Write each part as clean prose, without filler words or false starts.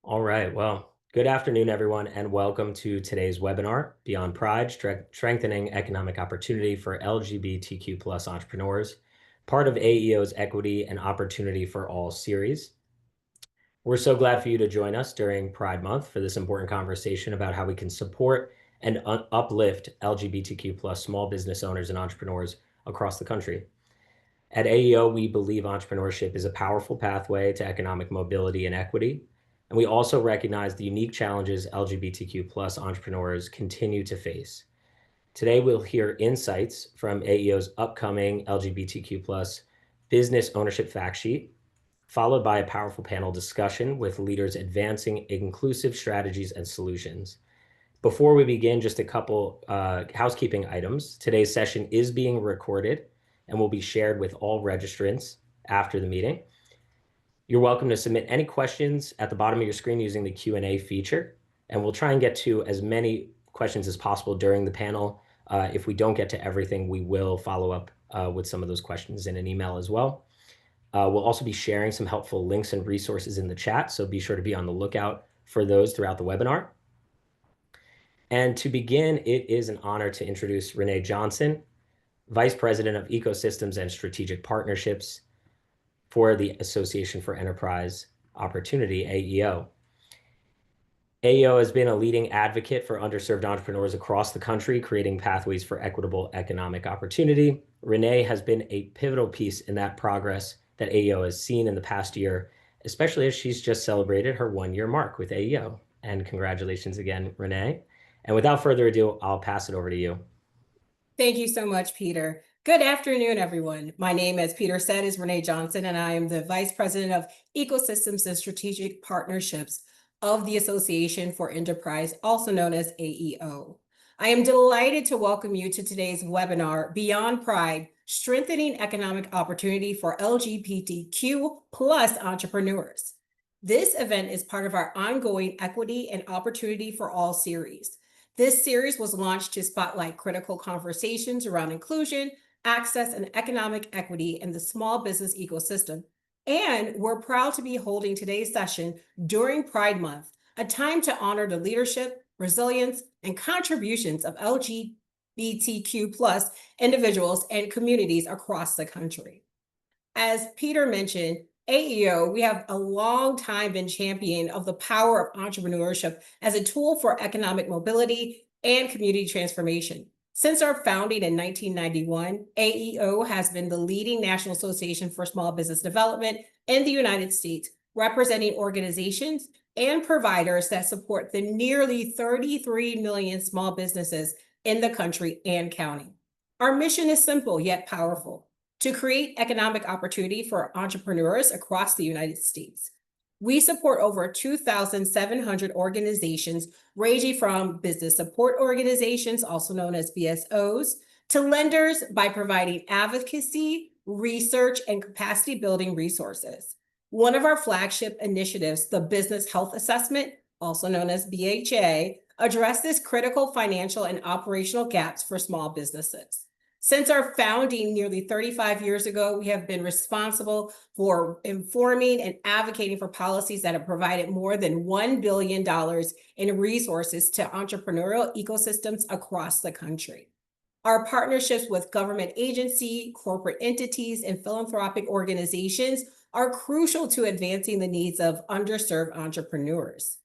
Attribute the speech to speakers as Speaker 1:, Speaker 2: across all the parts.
Speaker 1: All right. Well, good afternoon, everyone, and welcome to today's webinar, Beyond Pride, Strengthening Economic Opportunity for LGBTQ plus entrepreneurs, part of AEO's Equity and Opportunity for All series. We're so glad for you to join us during Pride Month for this important conversation about how we can support and uplift LGBTQ plus small business owners and entrepreneurs across the country. At AEO, we believe entrepreneurship is a powerful pathway to economic mobility and equity. And we also recognize the unique challenges LGBTQ plus entrepreneurs continue to face. Today, we'll hear insights from AEO's upcoming LGBTQ plus business ownership fact sheet, followed by a powerful panel discussion with leaders advancing inclusive strategies and solutions. Before we begin, just a couple housekeeping items. Today's session is being recorded and will be shared with all registrants after the meeting. You're welcome to submit any questions at the bottom of your screen using the Q&A feature, and we'll try and get to as many questions as possible during the panel. If we don't get to everything, we will follow up with some of those questions in an email as well. We'll also be sharing some helpful links and resources in the chat, so be sure to be on the lookout for those throughout the webinar. And to begin, it is an honor to introduce Renee Johnson, Vice President of Ecosystems and Strategic Partnerships for the Association for Enterprise Opportunity, AEO. AEO has been a leading advocate for underserved entrepreneurs across the country, creating pathways for equitable economic opportunity. Renee has been a pivotal piece in that progress that AEO has seen in the past year, especially as she's just celebrated her 1-year mark with AEO. And congratulations again, Renee. And without further ado, I'll pass it over to you.
Speaker 2: Thank you so much, Peter. Good afternoon, everyone. My name, as Peter said, is Renee Johnson, and I am the Vice President of Ecosystems and Strategic Partnerships of the Association for Enterprise, also known as AEO. I am delighted to welcome you to today's webinar, Beyond Pride, Strengthening Economic Opportunity for LGBTQ plus Entrepreneurs. This event is part of our ongoing Equity and Opportunity for All series. This series was launched to spotlight critical conversations around inclusion, access, and economic equity in the small business ecosystem. And we're proud to be holding today's session during Pride Month, a time to honor the leadership, resilience, and contributions of LGBTQ plus individuals and communities across the country. As Peter mentioned, AEO, we have a long time been champion of the power of entrepreneurship as a tool for economic mobility and community transformation. Since our founding in 1991, AEO has been the leading national association for small business development in the United States, representing organizations and providers that support the nearly 33 million small businesses in the country and counting. Our mission is simple yet powerful: to create economic opportunity for entrepreneurs across the United States. We support over 2,700 organizations, ranging from business support organizations, also known as BSOs, to lenders by providing advocacy, research, and capacity building resources. One of our flagship initiatives, the Business Health Assessment, also known as BHA, addresses critical financial and operational gaps for small businesses. Since our founding nearly 35 years ago, we have been responsible for informing and advocating for policies that have provided more than $1 billion in resources to entrepreneurial ecosystems across the country. Our partnerships with government agencies, corporate entities, and philanthropic organizations are crucial to advancing the needs of underserved entrepreneurs.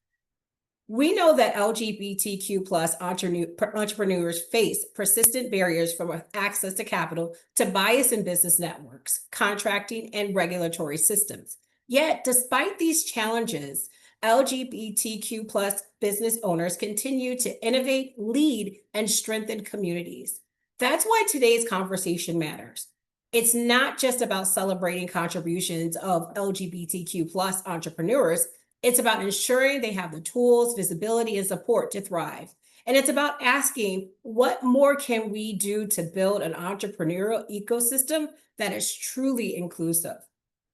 Speaker 2: We know that LGBTQ plus entrepreneurs face persistent barriers from access to capital to bias in business networks, contracting, and regulatory systems. Yet, despite these challenges, LGBTQ plus business owners continue to innovate, lead, and strengthen communities. That's why today's conversation matters. It's not just about celebrating contributions of LGBTQ plus entrepreneurs. It's about ensuring they have the tools, visibility, and support to thrive. And it's about asking, what more can we do to build an entrepreneurial ecosystem that is truly inclusive?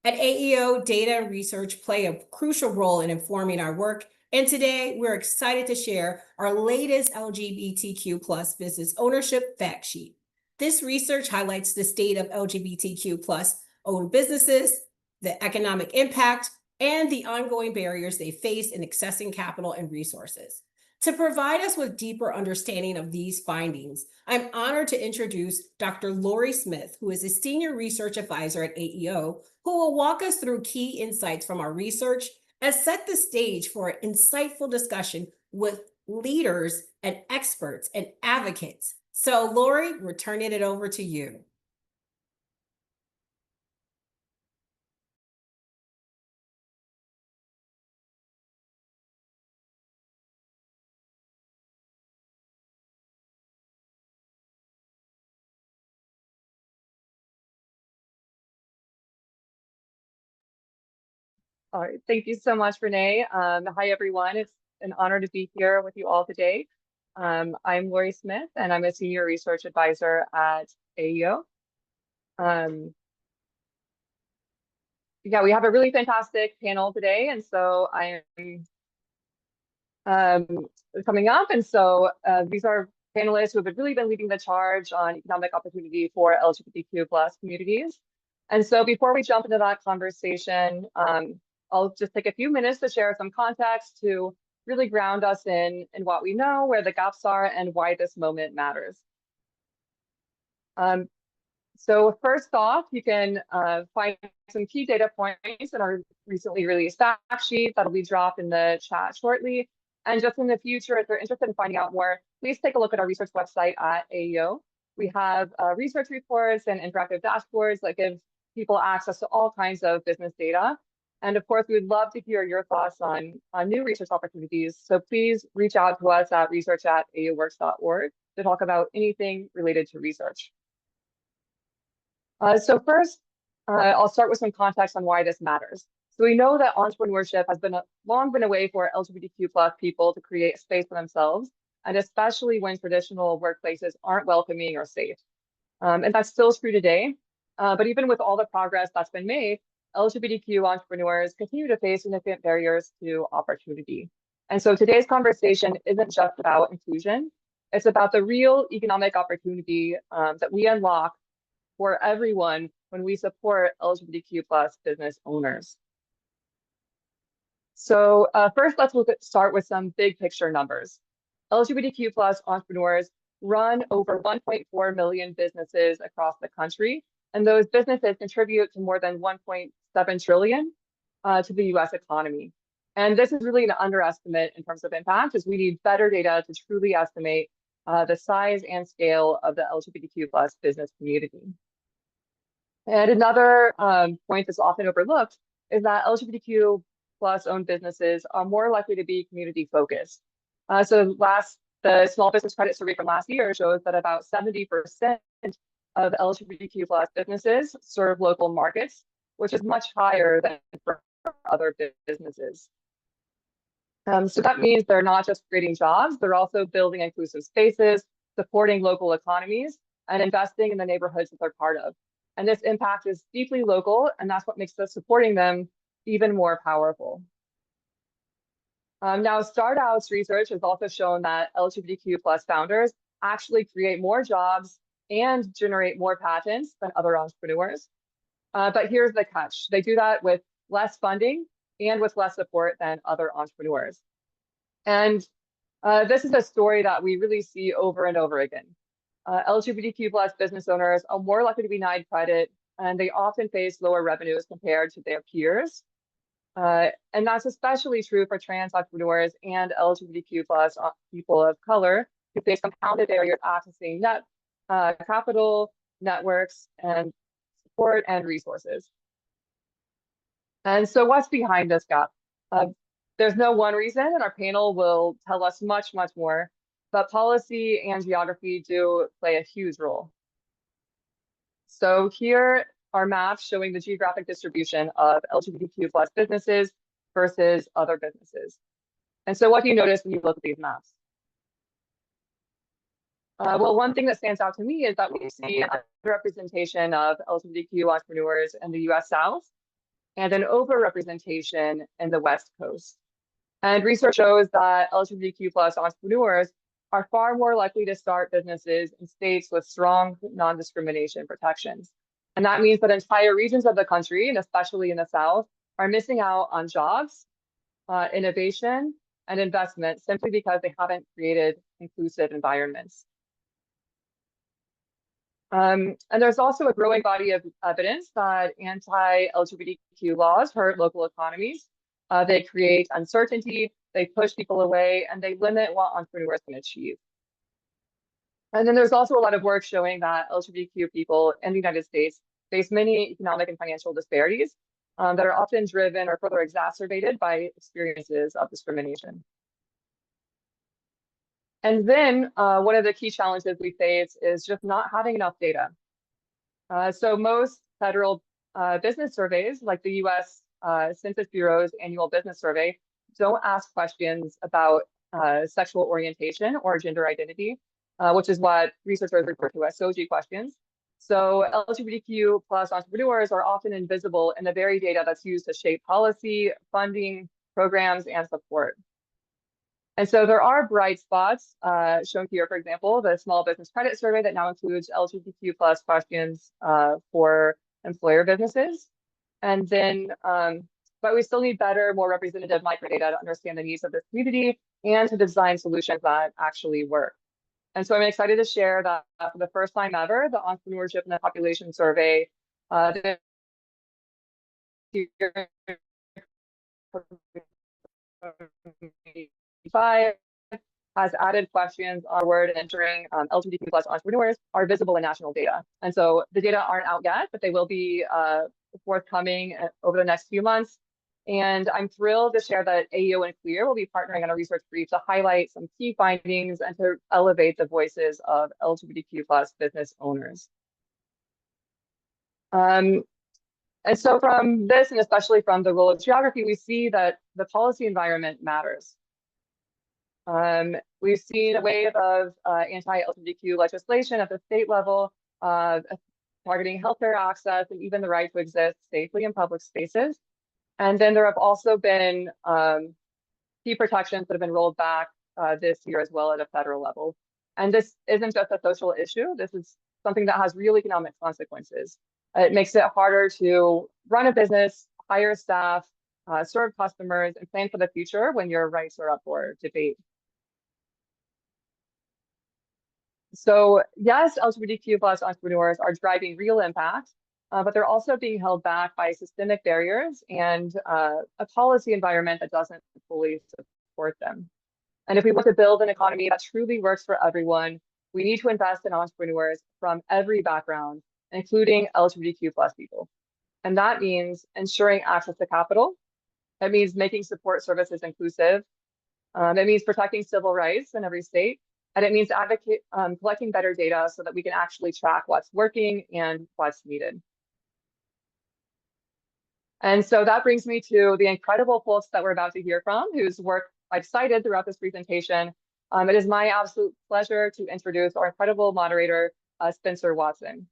Speaker 2: At AEO, data and research play a crucial role in informing our work. And today, we're excited to share our latest LGBTQ plus business ownership fact sheet. This research highlights the state of LGBTQ plus owned businesses, the economic impact, and the ongoing barriers they face in accessing capital and resources. To provide us with deeper understanding of these findings, I'm honored to introduce Dr. Lori Smith, who is a senior research advisor at AEO, who will walk us through key insights from our research and set the stage for an insightful discussion with leaders and experts and advocates. So, Lori, we're turning it over to you.
Speaker 3: All right, thank you so much, Renee. Hi, everyone. It's an honor to be here with you all today. I'm Lori Smith, and I'm a senior research advisor at AEO. Yeah, we have a really fantastic panel today, and so I am coming up. And so these are panelists who have really been leading the charge on economic opportunity for LGBTQ plus communities. And so before we jump into that conversation, I'll just take a few minutes to share some context to really ground us in what we know, where the gaps are, and why this moment matters. So first off, you can find some key data points in our recently released fact sheet that'll be dropped in the chat shortly. And just in the future, if you're interested in finding out more, please take a look at our research website at AEO. We have research reports and interactive dashboards that give people access to all kinds of business data. And of course, we would love to hear your thoughts on new research opportunities. So please reach out to us at research@aoworks.org to talk about anything related to research. So first, I'll start with some context on why this matters. So we know that entrepreneurship has long been a way for LGBTQ plus people to create a space for themselves, and especially when traditional workplaces aren't welcoming or safe. And that's still true today. But even with all the progress that's been made, LGBTQ entrepreneurs continue to face significant barriers to opportunity. And so today's conversation isn't just about inclusion. It's about the real economic opportunity that we unlock for everyone when we support LGBTQ plus business owners. So first, let's start with some big picture numbers. LGBTQ plus entrepreneurs run over 1.4 million businesses across the country, and those businesses contribute to more than 1.7 trillion to the US economy. And this is really an underestimate in terms of impact, as we need better data to truly estimate the size and scale of the LGBTQ plus business community. And another point that's often overlooked is that LGBTQ plus owned businesses are more likely to be community focused. So the Small Business Credit Survey from last year shows that about 70% of LGBTQ plus businesses serve local markets, which is much higher than for other businesses. So that means they're not just creating jobs, they're also building inclusive spaces, supporting local economies, and investing in the neighborhoods that they're part of. And this impact is deeply local, and that's what makes us supporting them even more powerful. Now, StartOut's research has also shown that LGBTQ plus founders actually create more jobs and generate more patents than other entrepreneurs. But here's the catch. They do that with less funding and with less support than other entrepreneurs. And this is a story that we really see over and over again. LGBTQ plus business owners are more likely to be denied credit, and they often face lower revenues compared to their peers. And that's especially true for trans entrepreneurs and LGBTQ plus people of color who face compounded barriers accessing capital, networks, and support and resources. And so what's behind this gap? There's no one reason, and our panel will tell us much, much more, but policy and geography do play a huge role. So here are maps showing the geographic distribution of LGBTQ plus businesses versus other businesses. And so what do you notice when you look at these maps? Well, one thing that stands out to me is that we see a representation of LGBTQ entrepreneurs in the US South and an overrepresentation in the West Coast. And research shows that LGBTQ plus entrepreneurs are far more likely to start businesses in states with strong non-discrimination protections. And that means that entire regions of the country, and especially in the South, are missing out on jobs, innovation, and investment simply because they haven't created inclusive environments. And there's also a growing body of evidence that anti-LGBTQ laws hurt local economies. They create uncertainty, they push people away, and they limit what entrepreneurs can achieve. And then there's also a lot of work showing that LGBTQ people in the United States face many economic and financial disparities that are often driven or further exacerbated by experiences of discrimination. And then one of the key challenges we face is just not having enough data. So most federal business surveys, like the US Census Bureau's annual business survey, don't ask questions about sexual orientation or gender identity, which is what researchers refer to as SOGI questions. So LGBTQ plus entrepreneurs are often invisible in the very data that's used to shape policy, funding, programs, and support. And so there are bright spots shown here, for example, the Small Business Credit Survey that now includes LGBTQ plus questions for employer businesses. And then, but we still need better, more representative microdata to understand the needs of this community and to design solutions that actually work. And so I'm excited to share that for the first time ever, the Entrepreneurship and the Population Survey this year has added questions on word entering LGBTQ plus entrepreneurs are visible in national data. And so the data aren't out yet, but they will be forthcoming over the next few months. And I'm thrilled to share that AEO and CLEAR will be partnering on a research brief to highlight some key findings and to elevate the voices of LGBTQ plus business owners. And so from this, and especially from the role of geography, we see that the policy environment matters. We've seen a wave of anti-LGBTQ legislation at the state level, targeting healthcare access and even the right to exist safely in public spaces. And then there have also been key protections that have been rolled back this year as well at a federal level. And this isn't just a social issue. This is something that has real economic consequences. It makes it harder to run a business, hire staff, serve customers, and plan for the future when your rights are up for debate. So yes, LGBTQ plus entrepreneurs are driving real impact, but they're also being held back by systemic barriers and a policy environment that doesn't fully support them. And if we want to build an economy that truly works for everyone, we need to invest in entrepreneurs from every background, including LGBTQ plus people. And that means ensuring access to capital. That means making support services inclusive. It means protecting civil rights in every state. And it means collecting better data so that we can actually track what's working and what's needed. And so that brings me to the incredible folks that we're about to hear from, whose work I've cited throughout this presentation. It is my absolute pleasure to introduce our incredible moderator, Spencer Watson.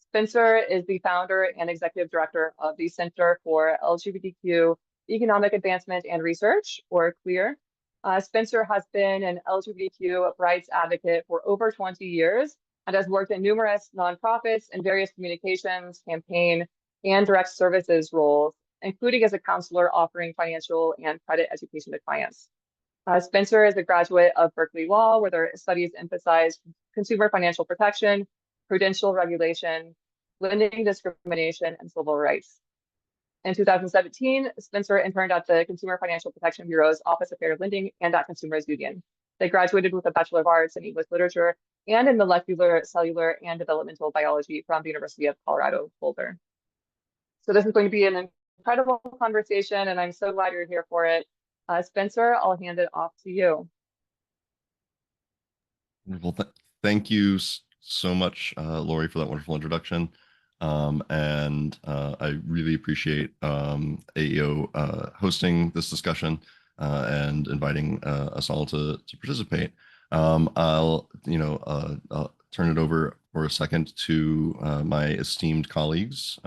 Speaker 3: Spencer is the founder and executive director of the Center for LGBTQ Economic Advancement and Research, or CLEAR. Spencer has been an LGBTQ rights advocate for over 20 years and has worked in numerous nonprofits and various communications, campaign, and direct services roles, including as a counselor offering financial and credit education to clients. Spencer is a graduate of Berkeley Law, where their studies emphasize consumer financial protection, prudential regulation, lending discrimination, and civil rights. In 2017, Spencer interned at the Consumer Financial Protection Bureau's Office of Fair Lending and at Consumers Union. They graduated with a Bachelor of Arts in English Literature and in Molecular, Cellular, and Developmental Biology from the University of Colorado Boulder. So this is going to be an incredible conversation, and I'm so glad you're here for it. Spencer, I'll hand it off to you.
Speaker 4: Well, thank you so much, Lori, for that wonderful introduction. I really appreciate AEO hosting this discussion and inviting us all to participate. I'll turn it over for a second to my esteemed colleagues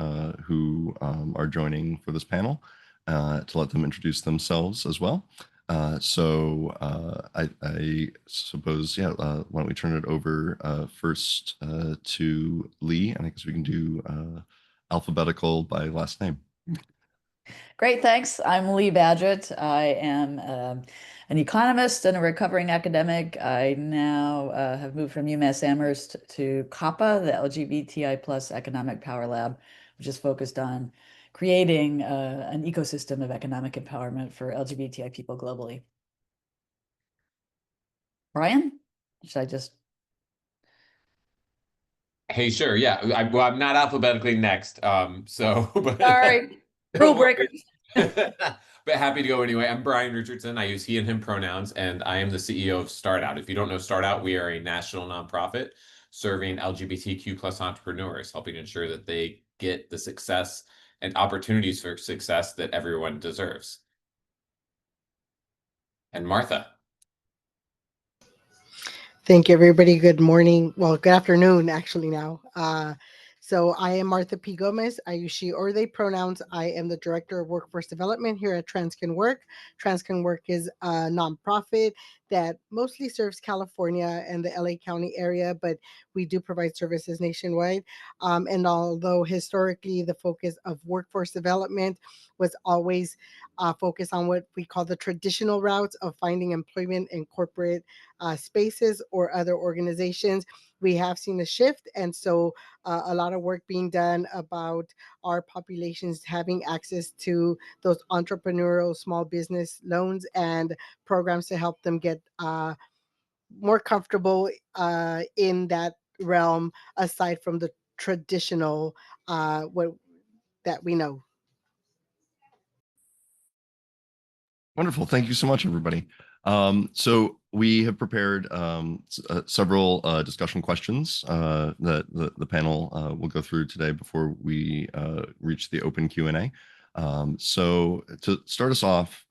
Speaker 4: who are joining for this panel to let them introduce themselves as well. I suppose, yeah, why don't we turn it over first to Lee, and I guess we can do alphabetical by last name.
Speaker 5: Great, thanks. I'm Lee Badgett. I am an economist and a recovering academic. I now have moved from UMass Amherst to COPPA, the LGBTI plus Economic Power Lab, which is focused on creating an ecosystem of economic empowerment for LGBTI people globally. Brian, should I just?
Speaker 6: Hey, sure. Yeah. Well, I'm not alphabetically next. So, but
Speaker 5: Sorry, rule breaker.
Speaker 6: but happy to go anyway. I'm Brian Richardson. I use he and him pronouns, and I am the CEO of Start Out. If you don't know Start Out, we are a national nonprofit serving LGBTQ plus entrepreneurs, helping ensure that they get the success and opportunities for success that everyone deserves. And Martha.
Speaker 7: Thank you, everybody. Good morning. Well, good afternoon, actually, now. So I am Martha P. Gomez. I use she or they pronouns. I am the Director of Workforce Development here at Transcan Work. Transcan Work is a nonprofit that mostly serves California and the LA County area, but we do provide services nationwide. And although historically the focus of workforce development was always focused on what we call the traditional routes of finding employment in corporate spaces or other organizations, we have seen a shift. And so a lot of work being done about our populations having access to those entrepreneurial small business loans and programs to help them get more comfortable in that realm, aside from the traditional what that we know.
Speaker 4: Wonderful. Thank you so much, everybody. So we have prepared several discussion questions that the panel will go through today before we reach the open Q&A. So to start us off,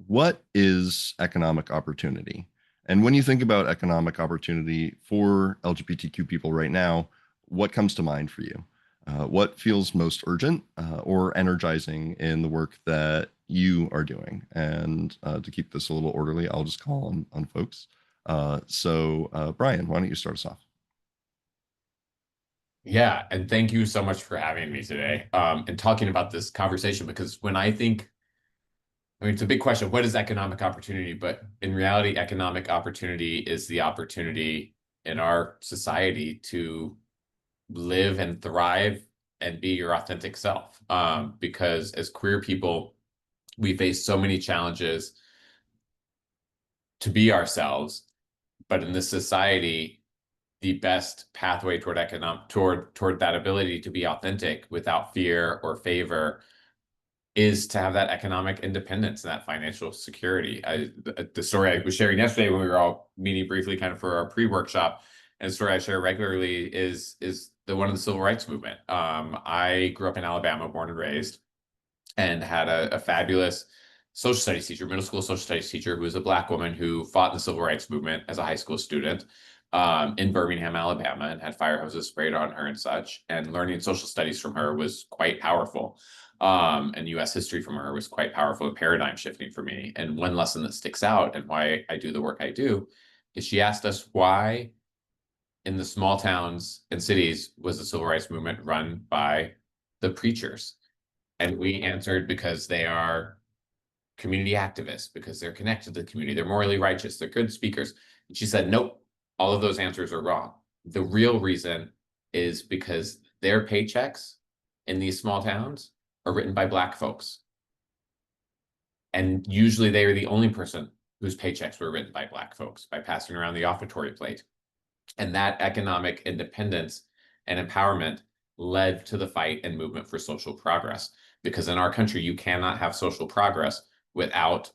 Speaker 4: what is economic opportunity? And when you think about economic opportunity for LGBTQ people right now, what comes to mind for you? What feels most urgent or energizing in the work that you are doing? And to keep this a little orderly, I'll just call on folks. So Brian, why don't you start us off?
Speaker 6: Yeah, and thank you so much for having me today and talking about this conversation, because when I think, it's a big question, what is economic opportunity? But in reality, economic opportunity is the opportunity in our society to live and thrive and be your authentic self. Because as queer people, we face so many challenges to be ourselves, but in this society, the best pathway toward toward that ability to be authentic without fear or favor is to have that economic independence and that financial security. The story I was sharing yesterday when we were all meeting briefly kind of for our pre-workshop, and the story I share regularly is the one of the civil rights movement. I grew up in Alabama, born and raised, and had a fabulous social studies teacher, middle school social studies teacher, who was a Black woman who fought in the civil rights movement as a high school student in Birmingham, Alabama, and had fire hoses sprayed on her and such. And learning social studies from her was quite powerful. And US history from her was quite powerful and paradigm shifting for me. And one lesson that sticks out and why I do the work I do is she asked us why in the small towns and cities was the civil rights movement run by the preachers. And we answered because they are community activists, because they're connected to the community, they're morally righteous, they're good speakers. And she said, nope, all of those answers are wrong. The real reason is because their paychecks in these small towns are written by Black folks. And usually they are the only person whose paychecks were written by Black folks, by passing around the offertory plate. And that economic independence and empowerment led to the fight and movement for social progress. Because in our country, you cannot have social progress without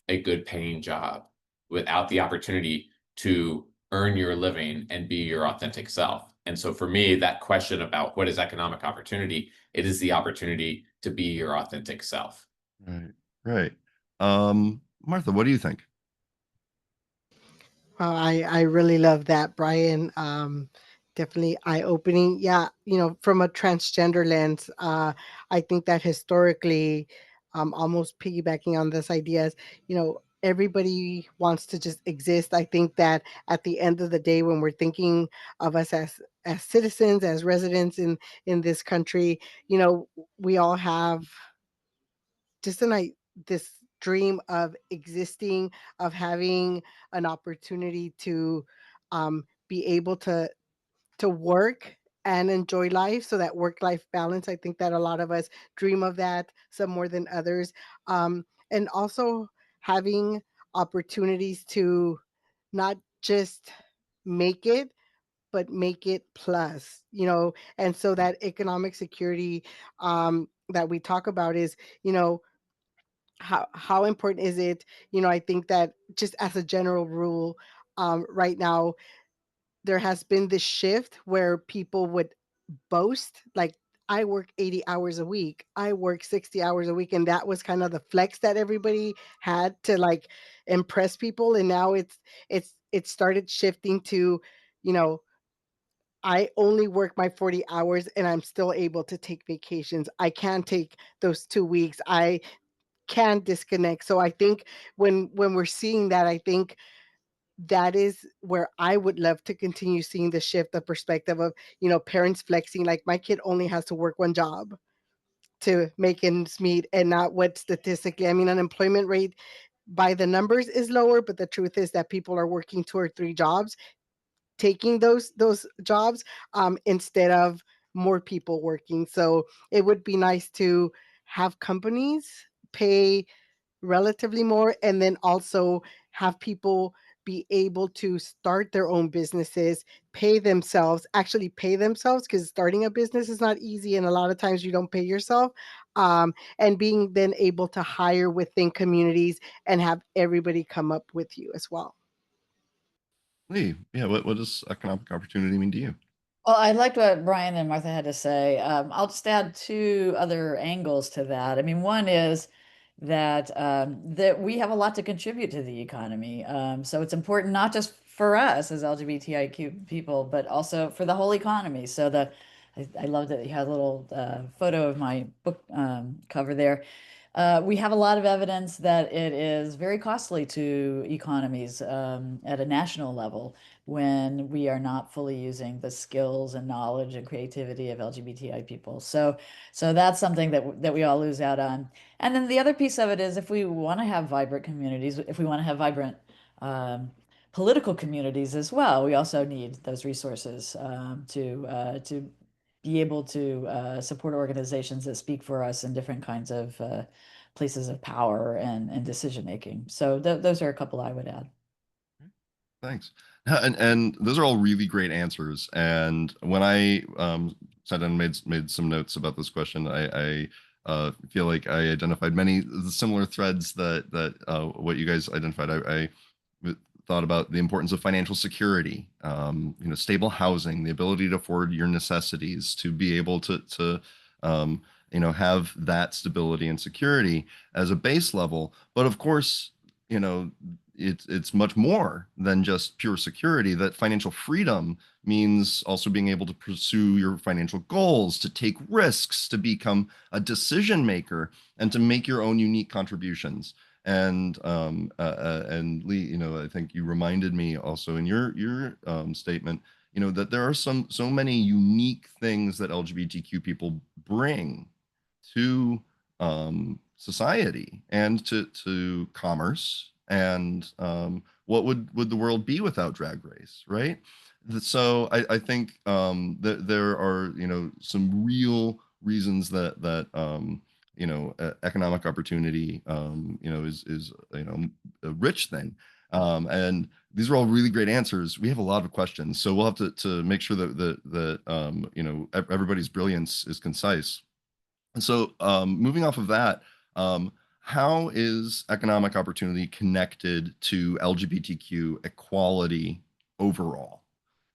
Speaker 6: a good paying job, without the opportunity to earn your living and be your authentic self. And so for me, that question about what is economic opportunity, it is the opportunity to be your authentic self.
Speaker 4: Right. Martha, what do you think?
Speaker 7: Well, I really love that, Brian. Definitely eye-opening. Yeah, from a transgender lens, I think that historically, almost piggybacking on this idea is, everybody wants to just exist. I think that at the end of the day, when we're thinking of us as citizens, as residents in this country, you know, we all have just this dream of existing, of having an opportunity to be able to work and enjoy life. So that work life balance, I think that a lot of us dream of that, some more than others. And also having opportunities to not just make it, but make it plus, you know. And so that economic security that we talk about is, you know, how important is it? You know, I think that just as a general rule, right now there has been this shift where people would boast like, I work 80 hours a week, I work 60 hours a week, and that was kind of the flex that everybody had to like impress people. And now it started shifting to, you know, I only work my 40 hours and I'm still able to take vacations. I can take those 2 weeks. I can disconnect. So I think when we're seeing that, I think that is where I would love to continue seeing the shift, the perspective of, you know, parents flexing like my kid only has to work one job to make ends meet, and not what statistically, I mean, unemployment rate by the numbers is lower, but the truth is that people are working 2 or 3 jobs, taking those jobs, instead of more people working. So it would be nice to have companies pay relatively more, and then also have people be able to start their own businesses, actually pay themselves, because starting a business is not easy and a lot of times you don't pay yourself. And being then able to hire within communities and have everybody come up with you as well.
Speaker 4: Lee, yeah, what does economic opportunity mean to you?
Speaker 5: Well, I liked what Brian and Martha had to say. I'll just add two other angles to that. I mean, one is that we have a lot to contribute to the economy. So it's important not just for us as LGBTIQ people, but also for the whole economy. So I love that you had a little photo of my book cover there. We have a lot of evidence that it is very costly to economies at a national level when we are not fully using the skills and knowledge and creativity of LGBTI people. So that's something that we all lose out on. And then the other piece of it is if we want to have vibrant communities, if we want to have vibrant political communities as well, we also need those resources to be able to support organizations that speak for us in different kinds of places of power and decision making. So those are a couple I would add.
Speaker 4: Thanks. And those are all really great answers. And when I sat down and made some notes about this question, I feel like I identified many of the similar threads that what you guys identified. I thought about the importance of financial security, you know, stable housing, the ability to afford your necessities, to be able to you know, have that stability and security as a base level. But of course, you know, it's much more than just pure security. That financial freedom means also being able to pursue your financial goals, to take risks, to become a decision maker, and to make your own unique contributions. And Lee, you know, I think you reminded me also in your statement, you know, that there are so many unique things that LGBTQ people bring to society and to commerce. And what would the world be without Drag Race, right? So I think that there are, you know, some real reasons that you know, economic opportunity, you know, is you know, a rich thing. And these are all really great answers. We have a lot of questions, so we'll have to make sure that you know, everybody's brilliance is concise. And so, moving off of that, how is economic opportunity connected to LGBTQ equality overall?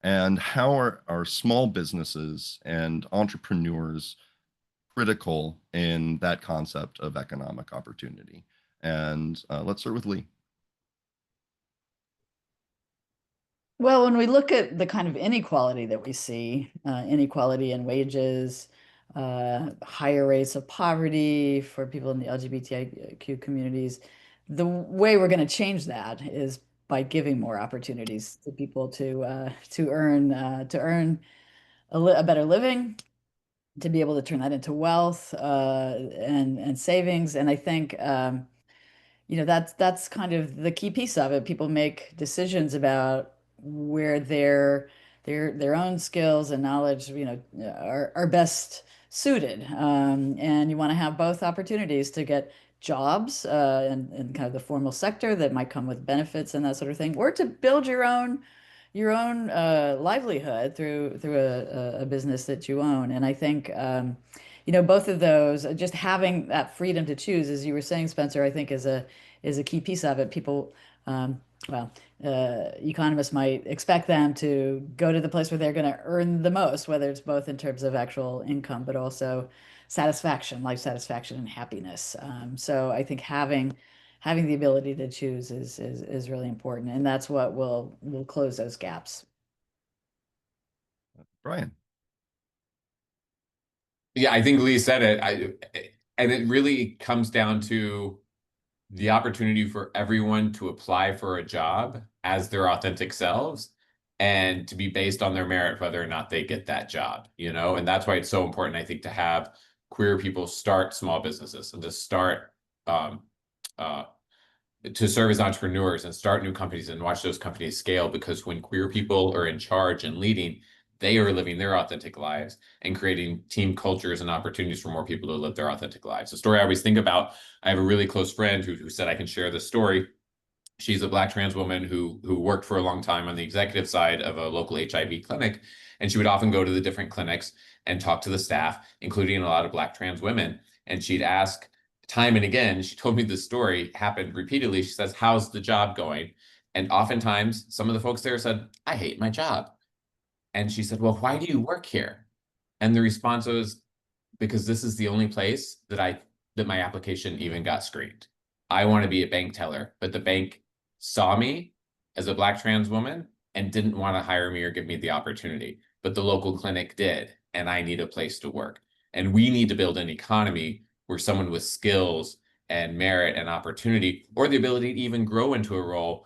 Speaker 4: And how are small businesses and entrepreneurs critical in that concept of economic opportunity? And let's start with Lee.
Speaker 5: Well, when we look at the kind of inequality that we see, inequality in wages, higher rates of poverty for people in the LGBTIQ communities, the way we're going to change that is by giving more opportunities to people to earn a better living, to be able to turn that into wealth and savings. And I think that's kind of the key piece of it. People make decisions about where their own skills and knowledge, are best suited. And you want to have both opportunities to get jobs in kind of the formal sector that might come with benefits and that sort of thing, or to build your own livelihood through a business that you own. And I think both of those, just having that freedom to choose, as you were saying, Spencer, I think is a key piece of it. People, well, economists might expect them to go to the place where they're going to earn the most, whether it's both in terms of actual income, but also satisfaction, life satisfaction, and happiness. So I think having the ability to choose is really important, and that's what will close those gaps.
Speaker 4: Brian.
Speaker 6: Yeah, I think Lee said it. And it really comes down to the opportunity for everyone to apply for a job as their authentic selves and to be based on their merit, whether or not they get that job, and that's why it's so important, I think, to have queer people start small businesses and to start to serve as entrepreneurs and start new companies and watch those companies scale, because when queer people are in charge and leading, they are living their authentic lives and creating team cultures and opportunities for more people to live their authentic lives. The story I always think about, I have a really close friend who said I can share this story. She's a Black trans woman who worked for a long time on the executive side of a local HIV clinic. And she would often go to the different clinics and talk to the staff, including a lot of Black trans women. And she'd ask time and again, she told me this story happened repeatedly. She says, "How's the job going?" And oftentimes some of the folks there said, "I hate my job." And she said, "Well, why do you work here?" And the response was, "Because this is the only place that my application even got screened. I want to be a bank teller, but the bank saw me as a Black trans woman and didn't want to hire me or give me the opportunity. But the local clinic did, and I need a place to work." And we need to build an economy where someone with skills and merit and opportunity, or the ability to even grow into a role,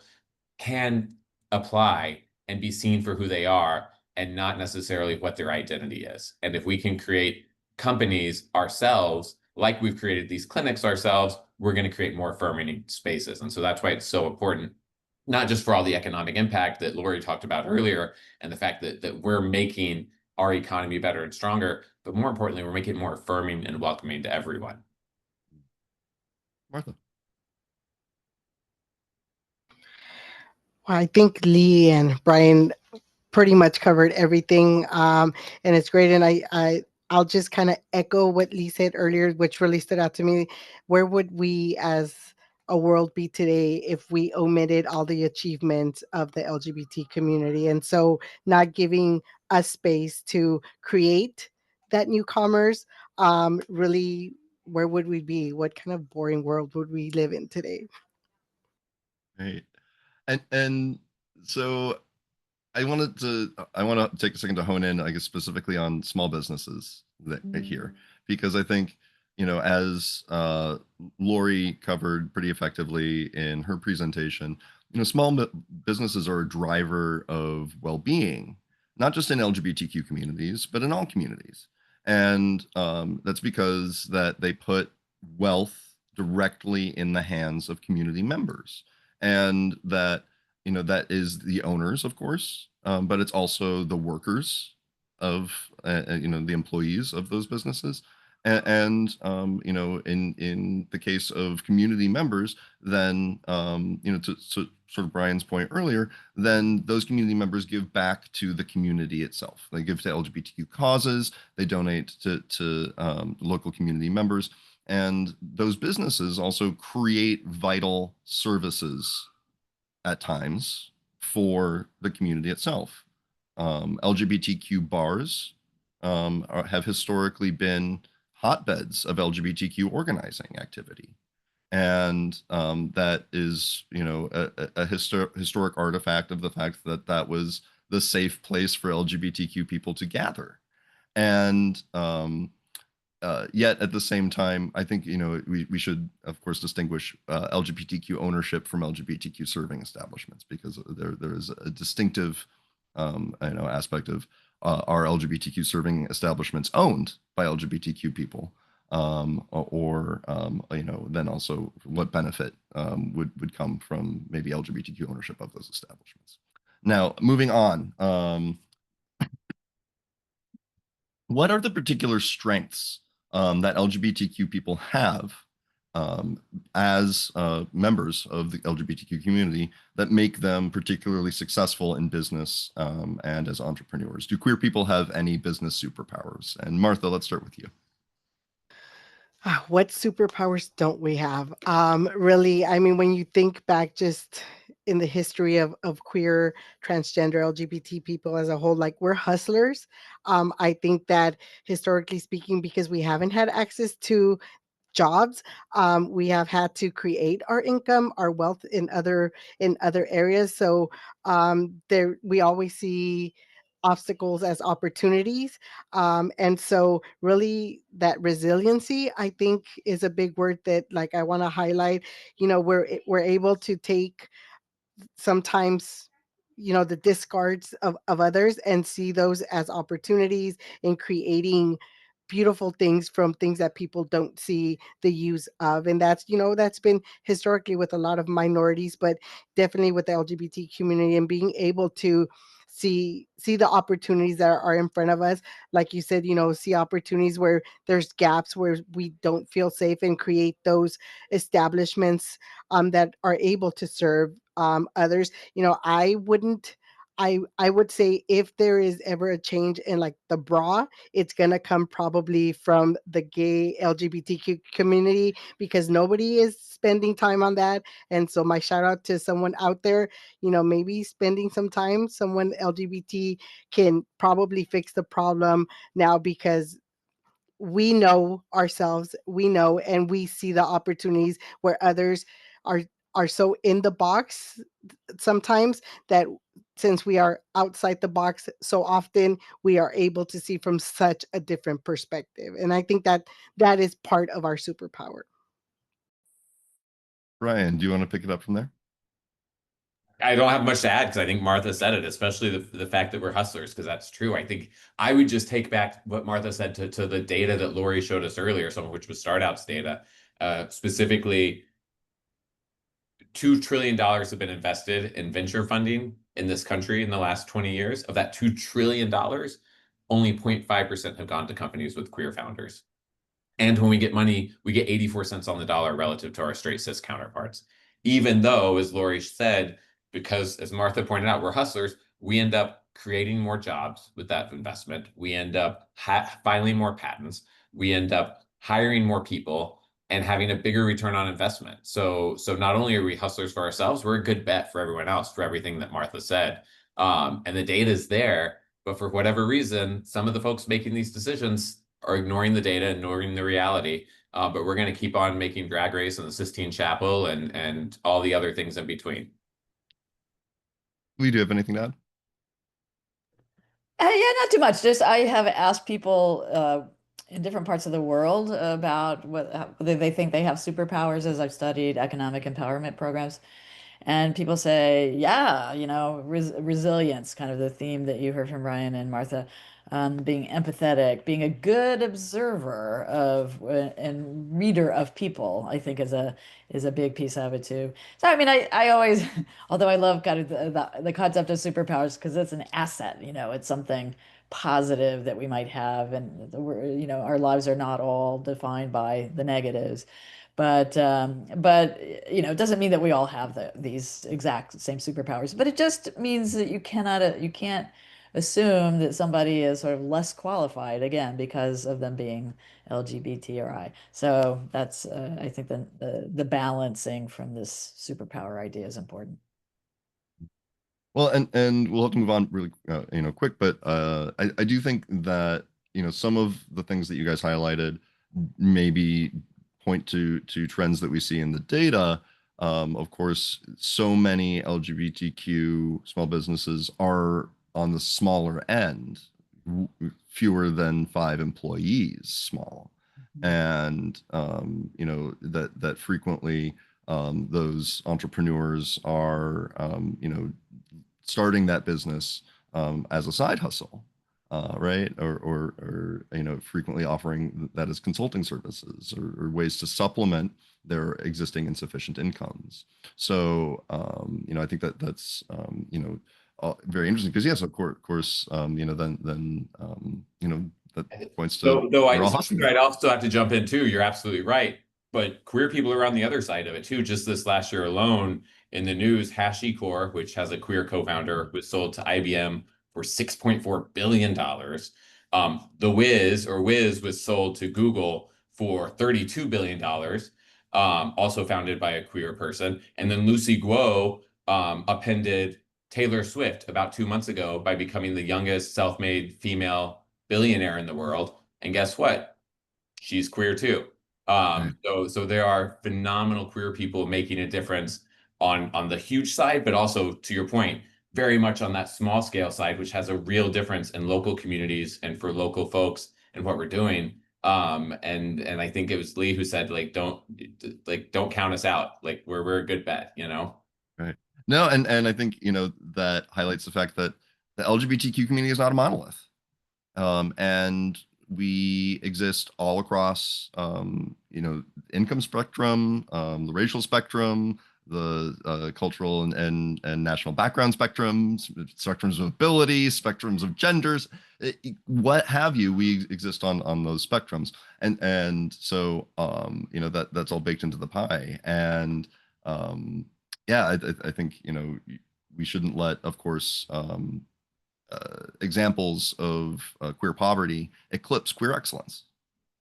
Speaker 6: can apply and be seen for who they are and not necessarily what their identity is. And if we can create companies ourselves, like we've created these clinics ourselves, we're going to create more affirming spaces. And so that's why it's so important, not just for all the economic impact that Lori talked about earlier, and the fact that we're making our economy better and stronger, but more importantly, we're making it more affirming and welcoming to everyone.
Speaker 4: Martha.
Speaker 7: Well, I think Lee and Brian pretty much covered everything, and it's great. And I'll just kind of echo what Lee said earlier, which really stood out to me. Where would we as a world be today if we omitted all the achievements of the LGBT community? And so not giving us space to create that new commerce, really, where would we be? What kind of boring world would we live in today?
Speaker 4: Right. And so I want to take a second to hone in, I guess, specifically on small businesses here, because I think, as Lori covered pretty effectively in her presentation, small businesses are a driver of well-being, not just in LGBTQ communities, but in all communities. And that's because that they put wealth directly in the hands of community members, and that that is the owners, of course, but it's also the workers of, the employees of those businesses. And in the case of community members, then, to sort of Brian's point earlier, then those community members give back to the community itself. They give to LGBTQ causes, they donate to local community members, and those businesses also create vital services at times for the community itself. LGBTQ bars have historically been hotbeds of LGBTQ organizing activity. And that is, a historic artifact of the fact that that was the safe place for LGBTQ people to gather. And yet at the same time, I think, we should, of course, distinguish LGBTQ ownership from LGBTQ serving establishments, because there is a distinctive, aspect of are LGBTQ serving establishments owned by LGBTQ people, then also what benefit would come from maybe LGBTQ ownership of those establishments. Now, moving on. What are the particular strengths that LGBTQ people have as members of the LGBTQ community that make them particularly successful in business and as entrepreneurs? Do queer people have any business superpowers? And Martha, let's start with you.
Speaker 7: What superpowers don't we have? Really, I mean, when you think back just in the history of queer, transgender, LGBT people as a whole, like, we're hustlers. I think that historically speaking, because we haven't had access to jobs, we have had to create our income, our wealth in other areas. So there we always see obstacles as opportunities. And so really that resiliency, I think, is a big word that, like, I want to highlight. We're able to take sometimes, the discards of others and see those as opportunities in creating beautiful things from things that people don't see the use of. And that's been historically with a lot of minorities, but definitely with the LGBT community, and being able to see the opportunities that are in front of us. Like you said, see opportunities where there's gaps, where we don't feel safe, and create those establishments that are able to serve others. I would say, if there is ever a change in, like, the bra, it's gonna come probably from the gay LGBTQ community, because nobody is spending time on that. And so my shout out to someone out there, maybe spending some time, someone LGBT can probably fix the problem now, because we know ourselves, we know, and we see the opportunities where others are are so in the box sometimes, that since we are outside the box so often, we are able to see from such a different perspective. And I think that that is part of our superpower.
Speaker 4: Ryan, do you want to pick it up from there?
Speaker 6: I don't have much to add because I think Martha said it, especially the fact that we're hustlers, because that's true. I think I would just take back what Martha said to the data that Lori showed us earlier, some of which was Startouts data. Specifically, $2 trillion have been invested in venture funding in this country in the last 20 years. Of that $2 trillion, only 0.5% have gone to companies with queer founders. And when we get money, we get 84 cents on the dollar relative to our straight cis counterparts. Even though, as Lori said, because as Martha pointed out, we're hustlers, we end up creating more jobs with that investment. We end up filing more patents. We end up hiring more people and having a bigger return on investment. So not only are we hustlers for ourselves, we're a good bet for everyone else, for everything that Martha said. And the data is there, but for whatever reason, some of the folks making these decisions are ignoring the data, ignoring the reality. But we're going to keep on making Drag Race and the Sistine Chapel and all the other things in between.
Speaker 4: We do have anything to add?
Speaker 5: Yeah, not too much. Just I have asked people in different parts of the world about whether they think they have superpowers, as I've studied economic empowerment programs. And people say, yeah, resilience, kind of the theme that you heard from Ryan and Martha, being empathetic, being a good observer of and reader of people, I think is a big piece of it too. So I mean, I always, although I love kind of the concept of superpowers, because it's an asset, it's something positive that we might have, and our lives are not all defined by the negatives. But it doesn't mean that we all have these exact same superpowers. But it just means that you can't assume that somebody is sort of less qualified, again, because of them being LGBT or I. So that's I think the balancing from this superpower idea is important.
Speaker 4: Well, and we'll have to move on really, quick. But I do think that some of the things that you guys highlighted maybe point to trends that we see in the data. Of course, so many LGBTQ small businesses are on the smaller end, fewer than 5 employees small. and that frequently those entrepreneurs are starting that business as a side hustle, right? Or frequently offering that as consulting services or ways to supplement their existing insufficient incomes. So I think that's very interesting because yes, of course, that points to we're all hustling.
Speaker 6: I'd also have to jump in too. You're absolutely right. But queer people are on the other side of it too. Just this last year alone in the news, HashiCorp, which has a queer co-founder, was sold to IBM for $6.4 billion. The Wiz was sold to Google for $32 billion, also founded by a queer person. And then Lucy Guo appended Taylor Swift about 2 months ago by becoming the youngest self-made female billionaire in the world. And guess what? She's queer too. So there are phenomenal queer people making a difference on the huge side, but also to your point, very much on that small scale side, which has a real difference in local communities and for local folks and what we're doing. And I think it was Lee who said, don't count us out. Like we're a good bet,
Speaker 4: Right. No, and I think that highlights the fact that the LGBTQ community is not a monolith. And we exist all across, income spectrum, the racial spectrum, the cultural and national background spectrums, spectrums of ability, spectrums of genders, what have you. We exist on those spectrums, and so that's all baked into the pie. And yeah, I think we shouldn't let, of course, examples of queer poverty eclipse queer excellence,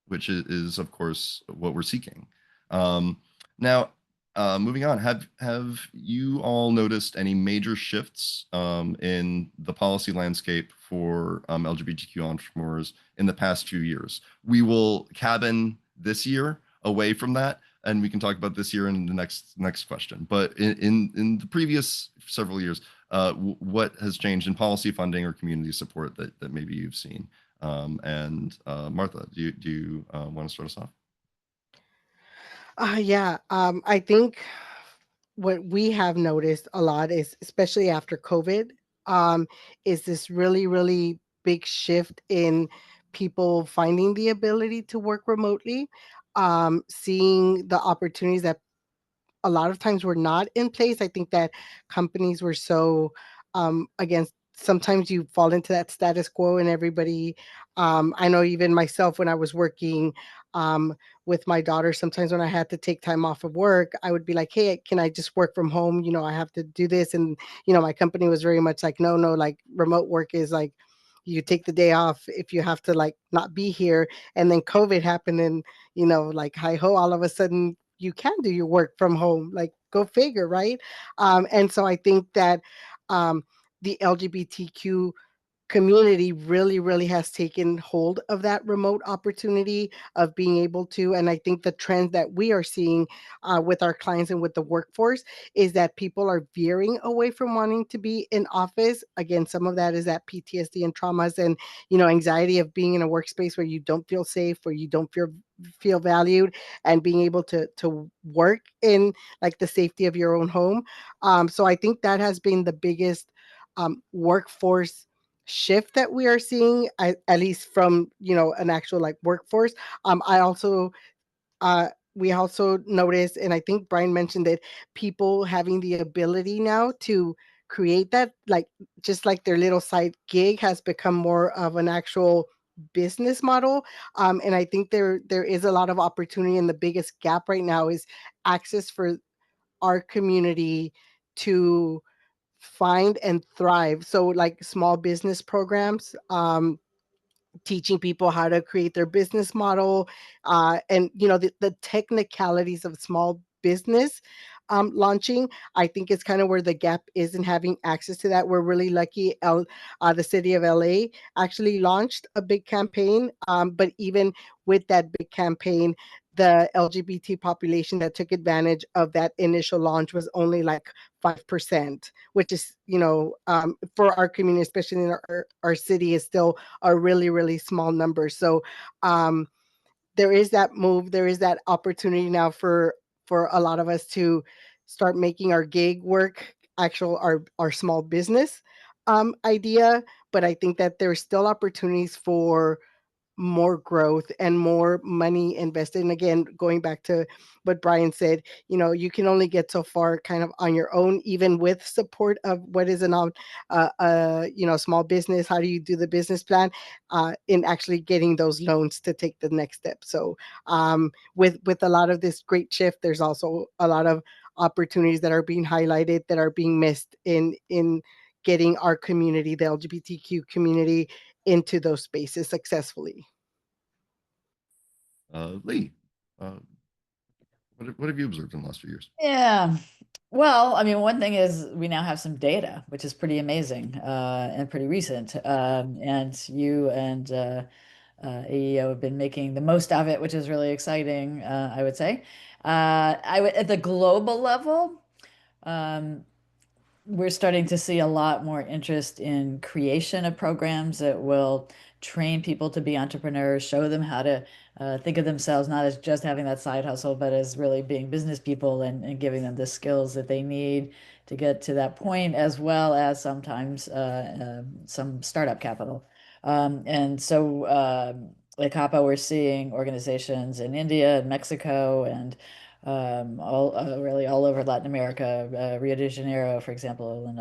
Speaker 4: which is of course what we're seeking. Now, moving on, have you all noticed any major shifts in the policy landscape for LGBTQ entrepreneurs in the past few years? We will cabin this year away from that, and we can talk about this year in the next question. But in the previous several years, what has changed in policy funding or community support that maybe you've seen? And Martha, do you want to start us off?
Speaker 7: Yeah, I think what we have noticed a lot is, especially after COVID, is this really, really big shift in people finding the ability to work remotely, seeing the opportunities that a lot of times were not in place. I think that companies were so against. Sometimes you fall into that status quo, and everybody. I know even myself when I was working with my daughter, sometimes when I had to take time off of work, I would be like, "Hey, can I just work from home? I have to do this." And my company was very much like, "No, no, like remote work is like." You take the day off if you have to like not be here. And then COVID happened, and like hi ho, all of a sudden you can do your work from home, like go figure, right? And so I think that the LGBTQ community really, really has taken hold of that remote opportunity of being able to. And I think the trend that we are seeing with our clients and with the workforce is that people are veering away from wanting to be in office. Again, some of that is that PTSD and traumas and anxiety of being in a workspace where you don't feel safe, where you don't feel valued, and being able to work in like the safety of your own home. So I think that has been the biggest workforce shift that we are seeing, at least from an actual like workforce. I also we also noticed, and I think Brian mentioned it, people having the ability now to create that, like just like their little side gig has become more of an actual business model. And I think there is a lot of opportunity, and the biggest gap right now is access for our community to find and thrive. So like small business programs, teaching people how to create their business model, and the technicalities of small business launching. I think it's kind of where the gap is in having access to that. We're really lucky. The city of LA actually launched a big campaign, but even with that big campaign, the LGBT population that took advantage of that initial launch was only like 5%, which is, for our community, especially in our city, is still a really, really small number. So there is that move, there is that opportunity now for a lot of us to start making our gig work actual our small business idea. But I think that there's still opportunities for more growth and more money invested. And again, going back to what Brian said, you can only get so far kind of on your own, even with support of what is small business. How do you do the business plan in actually getting those loans to take the next step? So with a lot of this great shift, there's also a lot of opportunities that are being highlighted that are being missed in getting our community, the LGBTQ community, into those spaces successfully.
Speaker 4: Lee, what have you observed in the last few years?
Speaker 5: Yeah. Well, I mean, one thing is we now have some data, which is pretty amazing and pretty recent. And you and AEO have been making the most of it, which is really exciting, I would say. At the global level, um, we're starting to see a lot more interest in creation of programs that will train people to be entrepreneurs, show them how to think of themselves not as just having that side hustle, but as really being business people and giving them the skills that they need to get to that point, as well as sometimes some startup capital. And so at CAPA, we're seeing organizations in India and Mexico and really all over Latin America. Rio de Janeiro, for example, and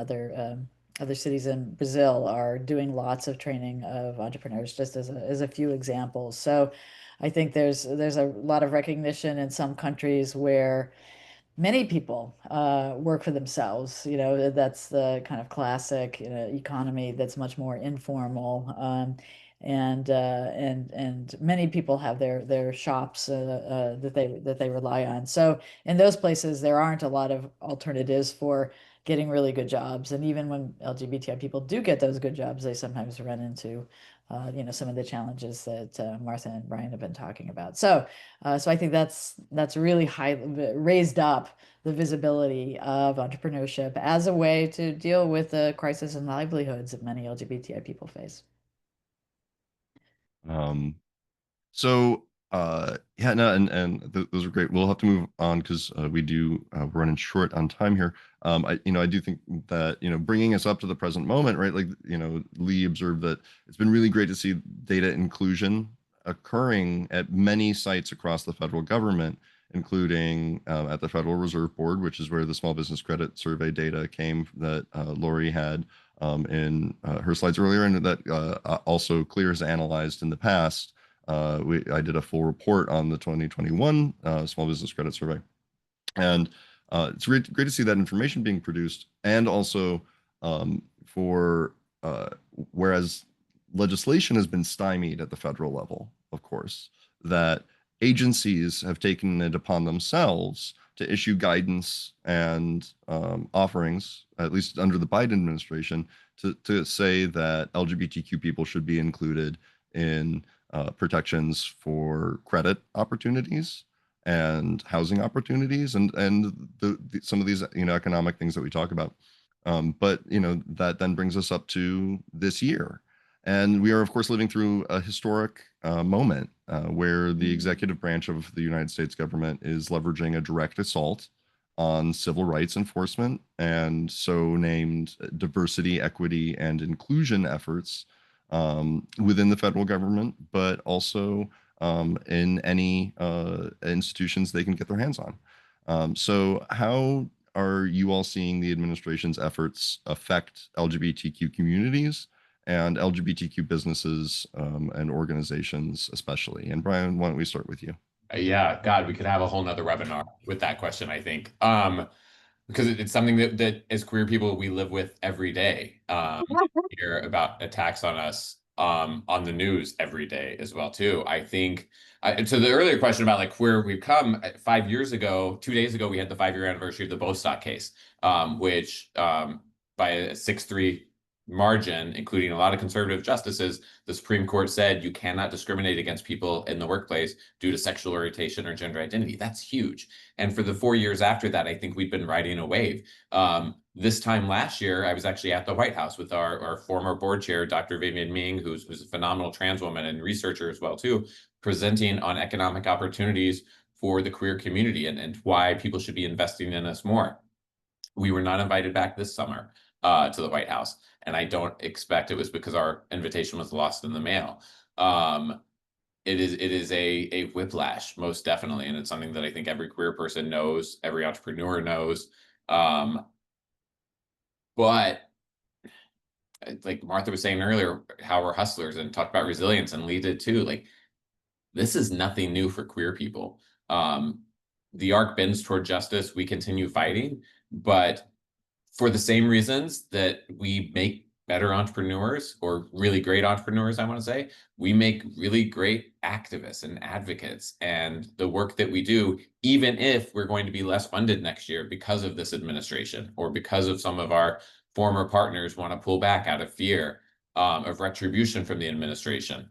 Speaker 5: other cities in Brazil are doing lots of training of entrepreneurs, just as a few examples. So I think there's a lot of recognition in some countries where many people work for themselves. That's the kind of classic economy that's much more informal. And many people have their shops that they rely on. So in those places, there aren't a lot of alternatives for getting really good jobs. And even when LGBTI people do get those good jobs, they sometimes run into some of the challenges that Martha and Brian have been talking about. So I think that's really raised up the visibility of entrepreneurship as a way to deal with the crisis in livelihoods that many LGBTI people face.
Speaker 4: Um, so yeah, no, and those are great. We'll have to move on because we do we're running short on time here. I do think that bringing us up to the present moment, right? Like Lee observed that it's been really great to see data inclusion occurring at many sites across the federal government, including at the Federal Reserve Board, which is where the Small Business Credit Survey data came that Lori had in her slides earlier, and that also CLEAR has analyzed in the past. I did a full report on the 2021 Small Business Credit Survey, and it's great to see that information being produced, and also whereas legislation has been stymied at the federal level, of course, that agencies have taken it upon themselves to issue guidance and offerings, at least under the Biden administration, to say that LGBTQ people should be included in protections for credit opportunities and housing opportunities and some of these economic things that we talk about. But that then brings us up to this year. And we are, of course, living through a historic moment where the executive branch of the United States government is leveraging a direct assault on civil rights enforcement and so named diversity, equity, and inclusion efforts within the federal government, but also in any institutions they can get their hands on. So how are you all seeing the administration's efforts affect LGBTQ communities and LGBTQ businesses and organizations especially? And Brian, why don't we start with you?
Speaker 6: Yeah, God, we could have a whole nother webinar with that question, I think. Because it's something that as queer people we live with every day. Hear about attacks on us on the news every day as well too. I think to the earlier question about like where we've come 5 years ago, 2 days ago, we had the 5-year anniversary of the Bostock case, which by a 6-3 margin, including a lot of conservative justices, the Supreme Court said you cannot discriminate against people in the workplace due to sexual orientation or gender identity. That's huge. And for the 4 years after that, I think we've been riding a wave. This time last year, I was actually at the White House with our former board chair, Dr. Vivian Ming, who's a phenomenal trans woman and researcher as well too. presenting on economic opportunities for the queer community and why people should be investing in us more. We were not invited back this summer to the White House, and I don't expect it was because our invitation was lost in the mail. It is a whiplash, most definitely, and it's something that I think every queer person knows, every entrepreneur knows. But like Martha was saying earlier, how we're hustlers and talked about resilience, and Lee did too. Like, this is nothing new for queer people. The arc bends toward justice. We continue fighting, but for the same reasons that we make better entrepreneurs, or really great entrepreneurs, I want to say, we make really great activists and advocates. And the work that we do, even if we're going to be less funded next year because of this administration, or because of some of our former partners want to pull back out of fear of retribution from the administration,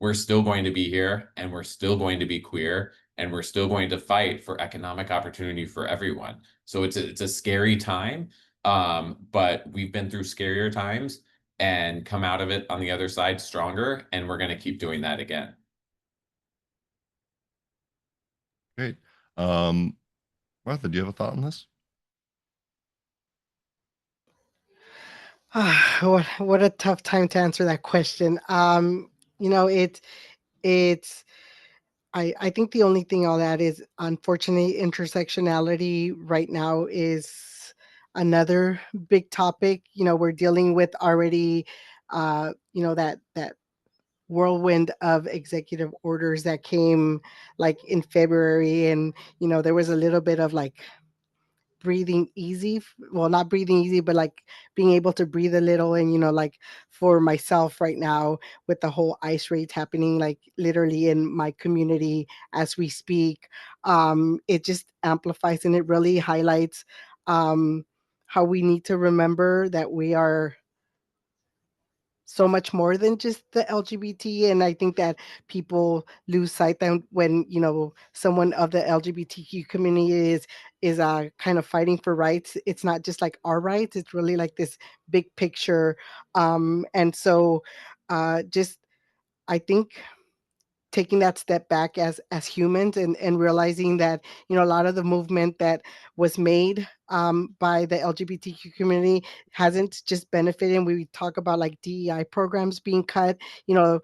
Speaker 6: we're still going to be here, and we're still going to be queer, and we're still going to fight for economic opportunity for everyone. So it's a scary time, but we've been through scarier times and come out of it on the other side stronger, and we're going to keep doing that again.
Speaker 4: Great. Martha, do you have a thought on this?
Speaker 7: What a tough time to answer that question. You know, it's I think the only thing I'll add is, unfortunately, intersectionality right now is another big topic. You know, we're dealing with already you know, that whirlwind of executive orders that came like in February, and you know, there was a little bit of like breathing easy, well, not breathing easy, but like being able to breathe a little. And you know, like for myself right now, with the whole ice raids happening like literally in my community as we speak, it just amplifies and it really highlights how we need to remember that we are so much more than just the LGBT. And I think that people lose sight that when, you know, someone of the LGBTQ community is kind of fighting for rights, it's not just like our rights, it's really like this big picture. And so just I think taking that step back as humans, and realizing that, you know, a lot of the movement that was made by the LGBTQ community hasn't just benefited. We talk about like DEI programs being cut. You know,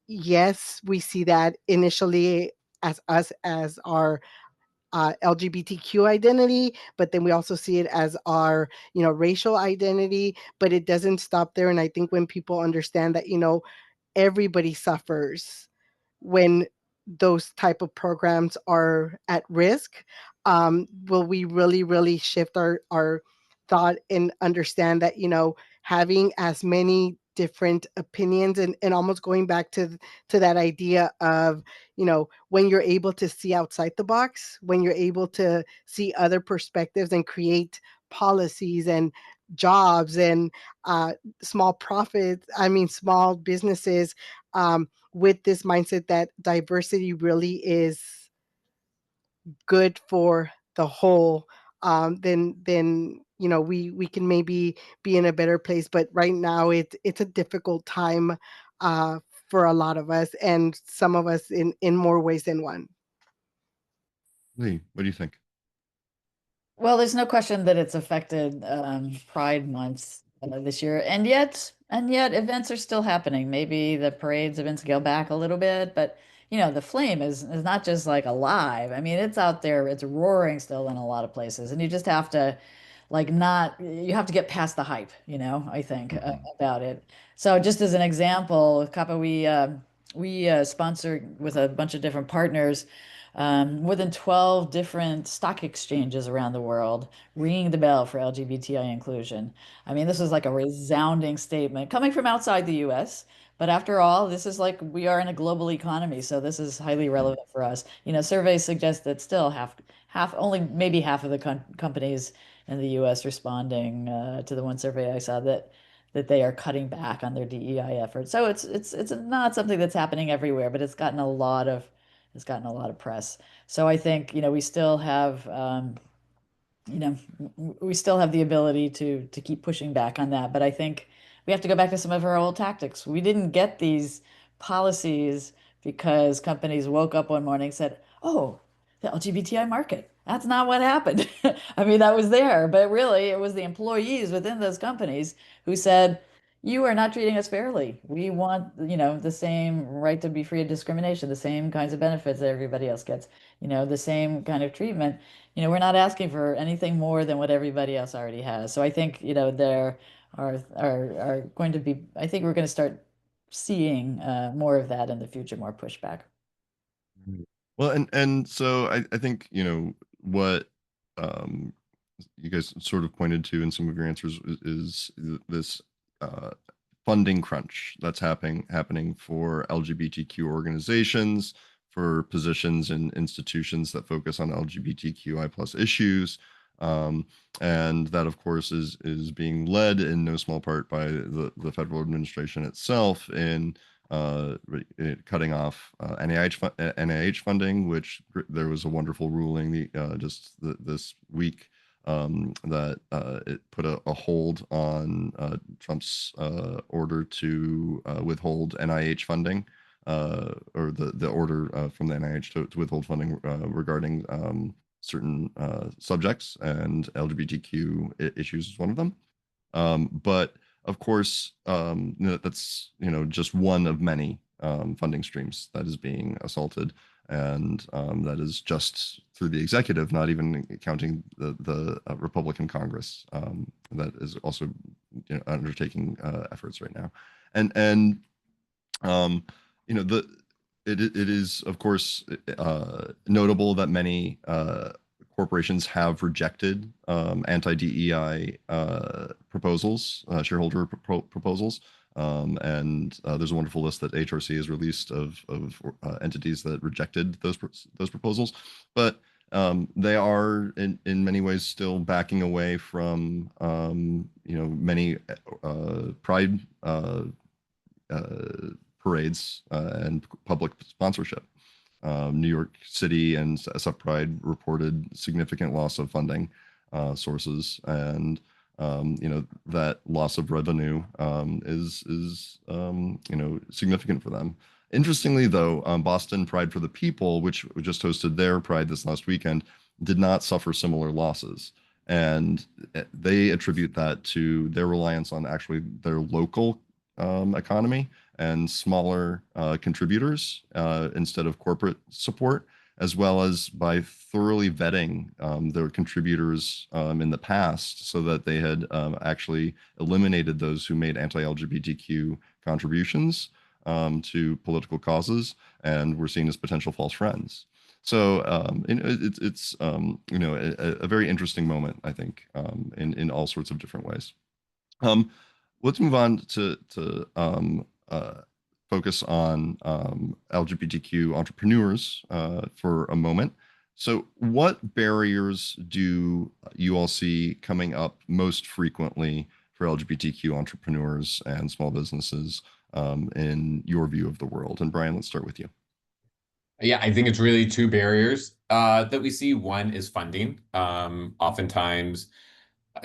Speaker 7: yes, we see that initially as us as our LGBTQ identity, but then we also see it as our, you know, racial identity. But it doesn't stop there. And I think when people understand that, you know, everybody suffers when those type of programs are at risk, will we really shift our thought and understand that, you know, having as many different opinions, and almost going back to that idea of, you know, when you're able to see outside the box, when you're able to see other perspectives and create policies and jobs and small profits, I mean small businesses, with this mindset that diversity really is good for the whole, then you know, we can maybe be in a better place. But right now it's a difficult time uh, for a lot of us, and some of us in more ways than one.
Speaker 4: Lee, what do you think?
Speaker 5: Well, there's no question that it's affected Pride months this year, and yet events are still happening. Maybe the parades have been scaled back a little bit, but you know, the flame is not just like alive. I mean, it's out there, it's roaring still in a lot of places, and you just have to like not you have to get past the hype, you know, I think
Speaker 4: Mhm.
Speaker 5: about it. So just as an example, with Kappa, we sponsor with a bunch of different partners more than 12 different stock exchanges around the world, ringing the bell for LGBTI inclusion. I mean, this is like a resounding statement coming from outside the US. But after all, this is like we are in a global economy, so this is highly relevant for us. You know, surveys suggest that still only maybe half of the companies in the US responding to the one survey I saw that they are cutting back on their DEI efforts. So it's not something that's happening everywhere, but it's gotten a lot of press. So I think, you know, you know, we still have the ability to keep pushing back on that. But I think we have to go back to some of our old tactics. We didn't get these policies because companies woke up one morning and said, oh, the LGBTI market. That's not what happened. I mean, that was there, but really it was the employees within those companies who said, you are not treating us fairly. We want, the same right to be free of discrimination, the same kinds of benefits that everybody else gets, the same kind of treatment. We're not asking for anything more than what everybody else already has. So I think, there are going to be, I think we're going to start seeing more of that in the future, more pushback.
Speaker 4: Well, and so I think, what um, you guys sort of pointed to in some of your answers is this funding crunch that's happening for LGBTQ organizations, for positions in institutions that focus on LGBTQI plus issues. And that, of course, is being led in no small part by the federal administration itself in cutting off NIH funding, which there was a wonderful ruling this week that it put a hold on Trump's order to withhold NIH funding, or the order from the NIH to withhold funding regarding certain subjects, and LGBTQ issues is one of them. But of course, that's just one of many funding streams that is being assaulted, and that is just through the executive, not even counting the Republican Congress that is also undertaking efforts right now, and it is of course notable that many corporations have rejected anti-DEI proposals, shareholder proposals. And there's a wonderful list that HRC has released of entities that rejected those proposals. But they are in many ways still backing away from many pride parades and public sponsorship. New York City and SF Pride reported significant loss of funding sources, and that loss of revenue is significant for them. Interestingly, though, Boston Pride for the People, which just hosted their Pride this last weekend, did not suffer similar losses, and they attribute that to their reliance on actually their local economy and smaller contributors instead of corporate support, as well as by thoroughly vetting their contributors in the past, so that they had actually eliminated those who made anti-LGBTQ contributions to political causes and were seen as potential false friends. So it's a very interesting moment, I think, in all sorts of different ways. Let's move on to focus on LGBTQ entrepreneurs for a moment. So what barriers do you all see coming up most frequently for LGBTQ entrepreneurs and small businesses in your view of the world? And Brian, let's start with you.
Speaker 6: Yeah, I think it's really two barriers that we see. One is funding. Oftentimes,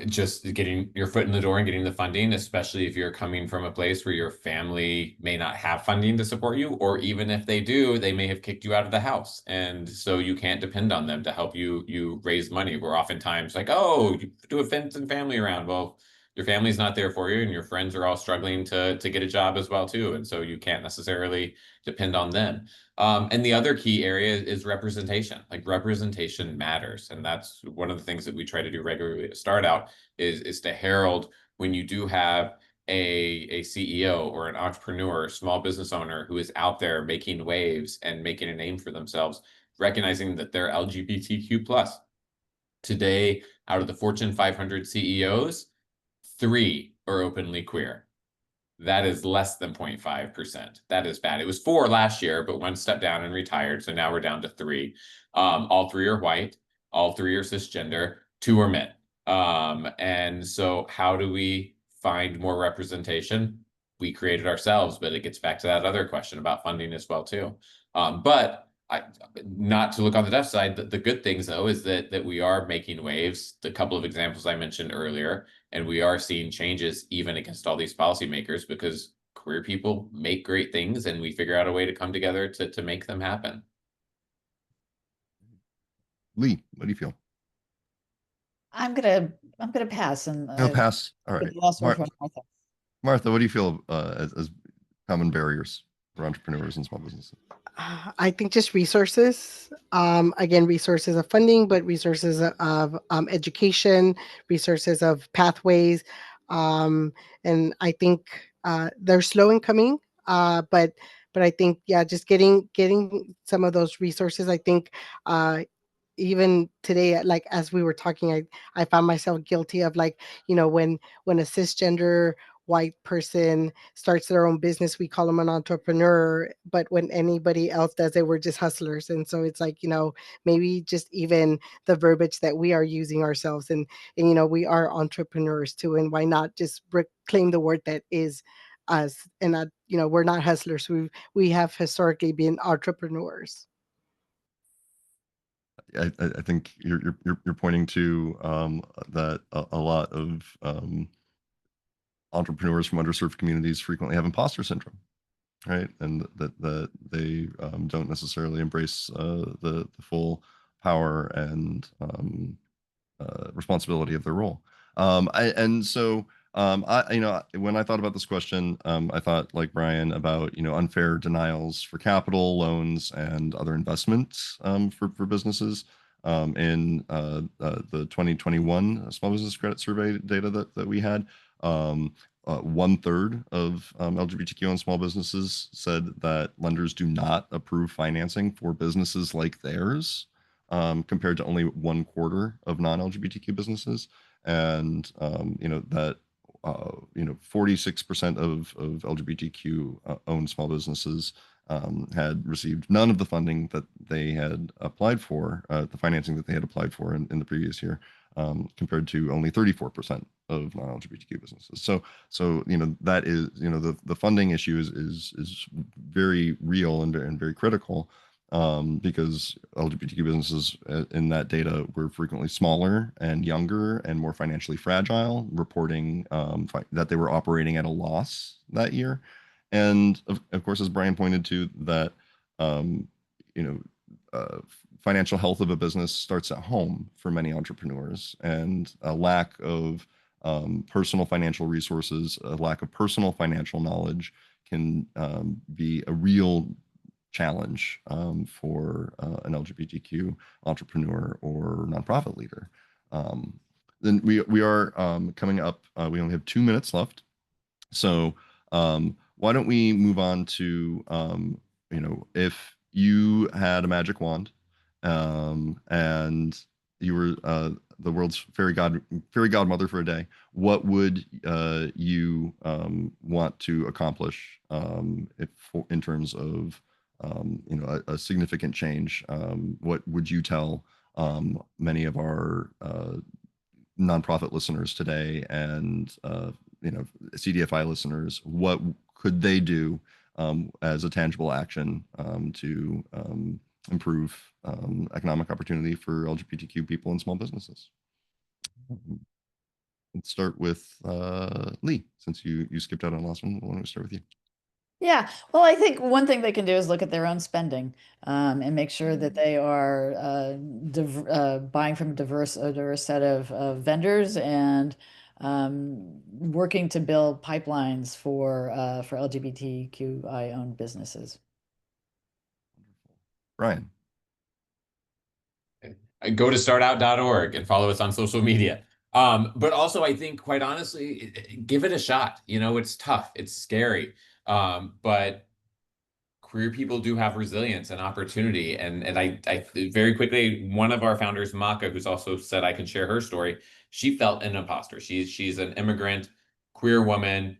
Speaker 6: just getting your foot in the door and getting the funding, especially if you're coming from a place where your family may not have funding to support you, or even if they do, they may have kicked you out of the house. And so you can't depend on them to help you raise money. We're oftentimes like, oh, you do a friends and family around. Well, your family's not there for you, and your friends are all struggling to get a job as well too. And so you can't necessarily depend on them. And the other key area is representation. Like, representation matters. And that's one of the things that we try to do regularly to start out is to herald when you do have a CEO or an entrepreneur, small business owner who is out there making waves and making a name for themselves, recognizing that they're LGBTQ plus. Today, out of the Fortune 500 CEOs, 3 are openly queer. That is less than 0.5%. That is bad. It was 4 last year, but 1 stepped down and retired. So now we're down to 3. All 3 are white. All 3 are cisgender. 2 are men. And so how do we find more representation? We create it ourselves, but it gets back to that other question about funding as well too. But not to look on the deaf side, the good things though is that we are making waves. The couple of examples I mentioned earlier, and we are seeing changes even against all these policymakers, because queer people make great things, and we figure out a way to come together to make them happen.
Speaker 4: Lee, what do you feel?
Speaker 5: I'm gonna pass and
Speaker 4: I'll pass. All
Speaker 5: get
Speaker 4: right.
Speaker 5: the last word from Martha.
Speaker 4: Martha, what do you feel as common barriers for entrepreneurs and small businesses?
Speaker 7: I think just resources. Again, resources of funding, but resources of education, resources of pathways. And I think they're slow in coming, but I think yeah, just getting some of those resources. I think even today, like as we were talking, I found myself guilty of like, when a cisgender white person starts their own business, we call them an entrepreneur, but when anybody else does it, we're just hustlers. And so it's like, maybe just even the verbiage that we are using ourselves, and we are entrepreneurs too, and why not just claim the word that is us, and not, we're not hustlers. We have historically been entrepreneurs.
Speaker 4: I think you're pointing to that a lot of entrepreneurs from underserved communities frequently have imposter syndrome, right? And that they don't necessarily embrace the full power and responsibility of their role. When I thought about this question, I thought like Brian about unfair denials for capital, loans, and other investments for businesses. In the 2021 Small Business Credit Survey data that we had, 1/3 of LGBTQ and small businesses said that lenders do not approve financing for businesses like theirs, compared to only 1/4 of non-LGBTQ businesses. And 46% of LGBTQ owned small businesses had received none of the funding that they had applied for, the financing that they had applied for in the previous year, compared to only 34% of non-LGBTQ businesses. So that is, the funding issue is very real and very critical, because LGBTQ businesses in that data were frequently smaller and younger and more financially fragile, reporting that they were operating at a loss that year. And of course, as Brian pointed to, that um, you know financial health of a business starts at home for many entrepreneurs, and a lack of personal financial resources, a lack of personal financial knowledge can be a real challenge for an LGBTQ entrepreneur or nonprofit leader. Then we are coming up. We only have 2 minutes left, so why don't we move on to if you had a magic wand, and you were the world's fairy godmother for a day, what would you want to accomplish, in terms of a significant change? What would you tell many of our nonprofit listeners today, and CDFI listeners? What could they do as a tangible action to improve economic opportunity for LGBTQ people and small businesses? Let's start with Lee, since you skipped out on the last one. Why don't we start with you?
Speaker 5: Yeah, well, I think one thing they can do is look at their own spending, and make sure that they are buying from a diverse set of vendors, and working to build pipelines for LGBTQI owned businesses.
Speaker 4: Brian.
Speaker 6: Go to startout.org and follow us on social media. But also, I think, quite honestly, give it a shot. It's tough, it's scary, but queer people do have resilience and opportunity. And I very quickly, one of our founders, Maka, who's also said I can share her story, she felt an imposter. She's an immigrant, queer woman,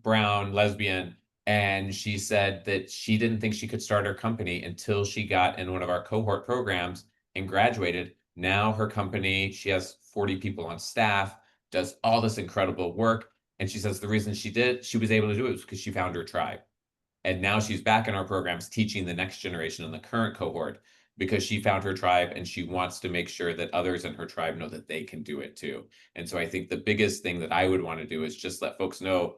Speaker 6: brown, lesbian, and she said that she didn't think she could start her company until she got in one of our cohort programs and graduated. Now her company, she has 40 people on staff, does all this incredible work. And she says the reason she was able to do it was because she found her tribe. And now she's back in our programs teaching the next generation in the current cohort, because she found her tribe and she wants to make sure that others in her tribe know that they can do it too. And so I think the biggest thing that I would want to do is just let folks know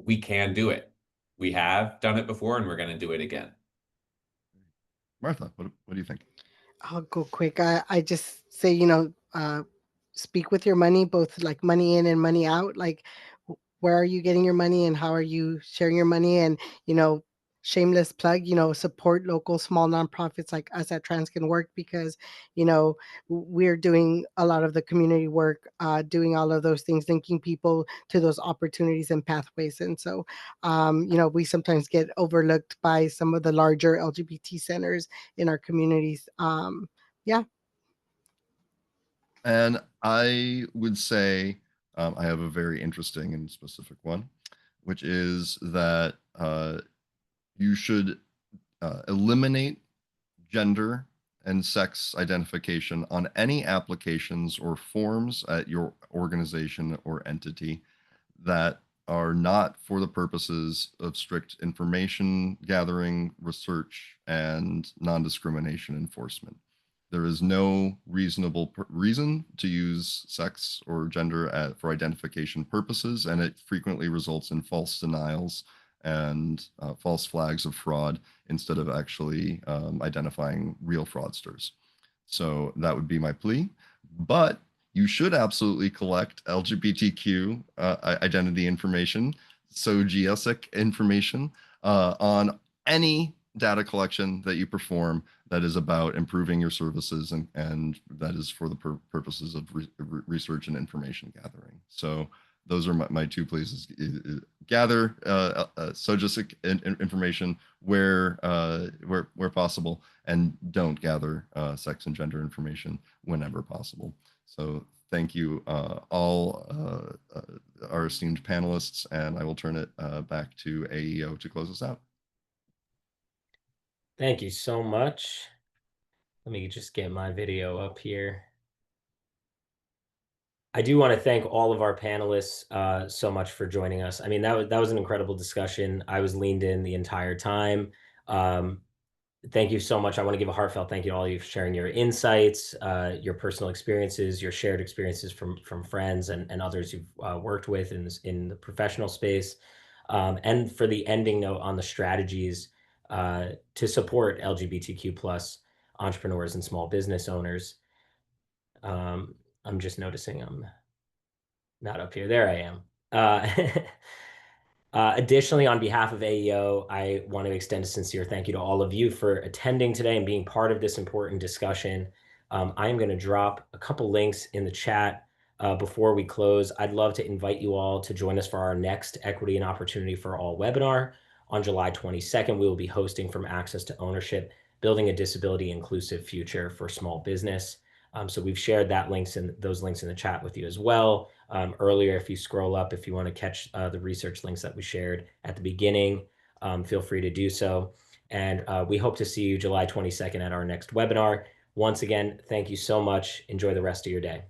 Speaker 6: we can do it. We have done it before and we're going to do it again.
Speaker 4: Martha, what do you think?
Speaker 7: I'll go quick. I just say, speak with your money, both like money in and money out. Like, where are you getting your money and how are you sharing your money? And, shameless plug, support local small nonprofits like us at Trans Can Work because, we're doing a lot of the community work, doing all of those things, linking people to those opportunities and pathways. And so, we sometimes get overlooked by some of the larger LGBT centers in our communities. Yeah.
Speaker 4: And I would say I have a very interesting and specific one, which is that you should eliminate gender and sex identification on any applications or forms at your organization or entity that are not for the purposes of strict information gathering, research, and non discrimination enforcement. There is no reasonable reason to use sex or gender for identification purposes, and it frequently results in false denials and false flags of fraud instead of actually identifying real fraudsters. So that would be my plea. But you should absolutely collect LGBTQ identity information, so GSIC information on any data collection that you perform that is about improving your services and that is for the purposes of research and information gathering. So those are my two places. Gather SOGISIC information where possible, and don't gather sex and gender information whenever possible. So thank you all our esteemed panelists, and I will turn it back to AEO to close us out.
Speaker 1: Thank you so much. Let me just get my video up here. I do want to thank all of our panelists so much for joining us. I mean, that was an incredible discussion. I was leaned in the entire time. Thank you so much. I want to give a heartfelt thank you to all of you for sharing your insights, your personal experiences, your shared experiences from friends and others you've worked with in the professional space, and for the ending note on the strategies to support LGBTQ plus entrepreneurs and small business owners. I'm just noticing I'm not up here. There I am. Additionally, on behalf of AEO, I want to extend a sincere thank you to all of you for attending today and being part of this important discussion. I am going to drop a couple links in the chat before we close. I'd love to invite you all to join us for our next Equity and Opportunity for All webinar on July 22nd. We will be hosting From Access to Ownership, Building a Disability Inclusive Future for Small Business. So we've shared those links in the chat with you as well. Earlier, if you scroll up, if you want to catch the research links that we shared at the beginning, feel free to do so. And we hope to see you July 22nd at our next webinar. Once again, thank you so much. Enjoy the rest of your day.